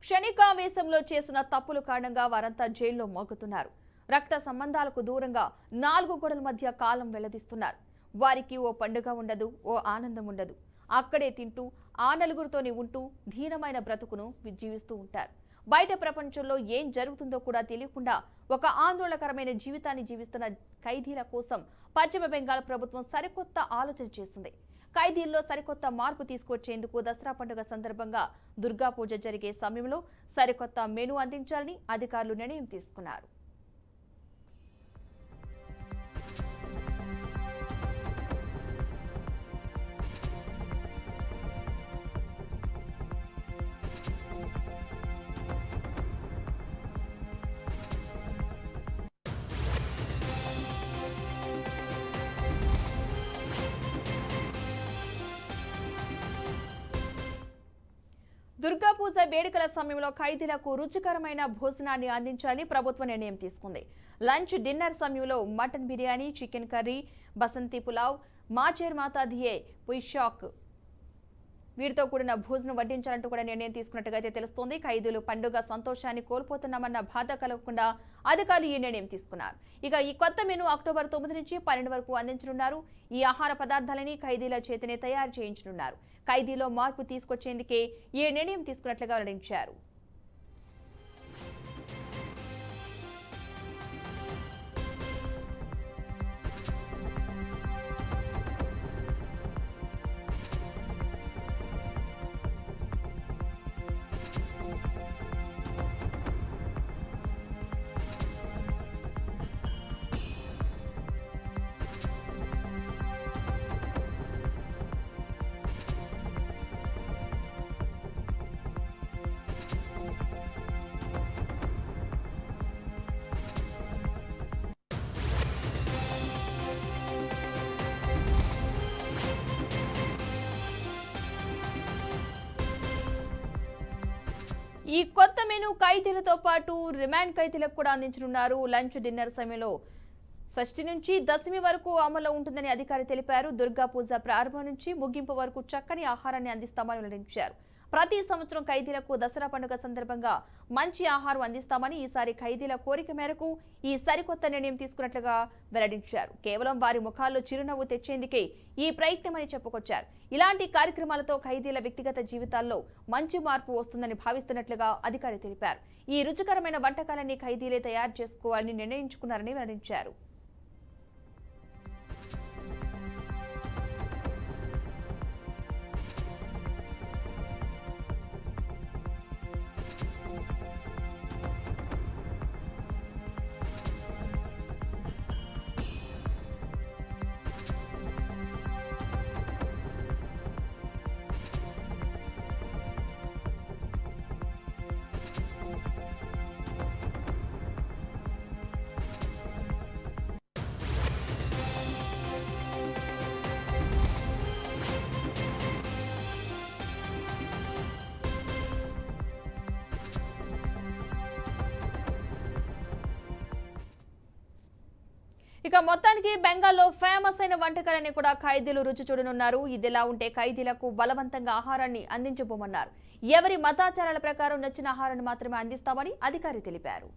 క్షణికావేశంలో చేసిన తప్పుల కారణంగా వారంతా జైల్లో మోగుతున్నారు. రక్త సంబంధాలకు దూరంగా 4 గోడల మధ్య కాలం వెళ్లదీస్తున్నారు. వారికి ఓ పండుగ ఉండదు, ఓ ఆనందం ఉండదు. అక్కడే తింటూ ఆ నలుగురితోనే ఉంటూ ధీనమైన బ్రతుకును జీవిస్తూ ఉంటారు. బయట ప్రపంచంలో ఏం జరుగుతుందో కూడా తెలియకుండా ఒక ఆందోళనకరమైన జీవితాన్ని జీవిస్తున్న ఖైదీల కోసం పశ్చిమ బెంగాల్ ప్రభుత్వం సరికొత్త ఆలోచన చేసింది. ఖైదీల్లో సరికొత్త మార్పు తీసుకొచ్చేందుకు దసరా పండుగ సందర్భంగా దుర్గా పూజ జరిగే సమయంలో సరికొత్త మెనూ అందించాలని అధికారులు నిర్ణయం తీసుకున్నారు. దుర్గా పూజ వేడుకల సమయంలో ఖైదీలకు రుచికరమైన భోజనాన్ని అందించాలని ప్రభుత్వం నిర్ణయం తీసుకుంది. లంచ్, డిన్నర్ సమయంలో mutton biryani, chicken curry, basanti pulao, మాచేర్ మాతా దియే పుయిషాక్ వీటితో కూడిన భోజనం వడ్డించాలంటూ కూడా నిర్ణయం తీసుకున్నట్టుగా అయితే తెలుస్తోంది. ఖైదీలు పండుగ సంతోషాన్ని కోల్పోతున్నామన్న బాధ కలగకుండా అధికారులు ఈ నిర్ణయం తీసుకున్నారు. ఇక ఈ కొత్త మెనూ అక్టోబర్ 9 నుంచి 12 వరకు అందించనున్నారు. ఈ ఆహార పదార్థాలని ఖైదీల చేతనే తయారు చేయించనున్నారు. ఖైదీలో మార్పు తీసుకొచ్చేందుకే ఈ నిర్ణయం తీసుకున్నట్లుగా వెల్లడించారు. ఈ కొత్త మెనూ ఖైదీలతో పాటు రిమాండ్ ఖైదీలకు కూడా అందించనున్నారు. లంచ్, డిన్నర్ సమయంలో షష్ఠి నుంచి దశమి వరకు అమల్లో ఉంటుందని అధికారి తెలిపారు. దుర్గా పూజ ప్రారంభం నుంచి ముగింపు వరకు చక్కని ఆహారాన్ని అందిస్తామని వెల్లడించారు. ప్రతి సంవత్సరం ఖైదీలకు దసరా పండుగ సందర్భంగా మంచి ఆహారం అందిస్తామని ఈసారి ఖైదీల కోరిక మేరకు ఈ సరికొత్త నిర్ణయం తీసుకున్నట్లుగా వెల్లడించారు. కేవలం వారి ముఖాల్లో చిరునవ్వు తెచ్చేందుకే ఈ ప్రయత్నమని చెప్పుకొచ్చారు. ఇలాంటి కార్యక్రమాలతో ఖైదీల వ్యక్తిగత జీవితాల్లో మంచి మార్పు వస్తుందని భావిస్తున్నట్లుగా అధికారి తెలిపారు. ఈ రుచికరమైన వంటకాలన్నీ ఖైదీలే తయారు చేసుకోవాలని నిర్ణయించుకున్నారని వెల్లడించారు. ఇక మొత్తానికి బెంగాల్లో ఫేమస్ అయిన వంటకాలని కూడా ఖైదీలు రుచి చూడనున్నారు. ఇదిలా ఉంటే ఖైదీలకు బలవంతంగా ఆహారాన్ని అందించబోమన్నారు. ఎవరి మతాచారాల ప్రకారం నచ్చిన ఆహారాన్ని మాత్రమే అందిస్తామని అధికారి తెలిపారు.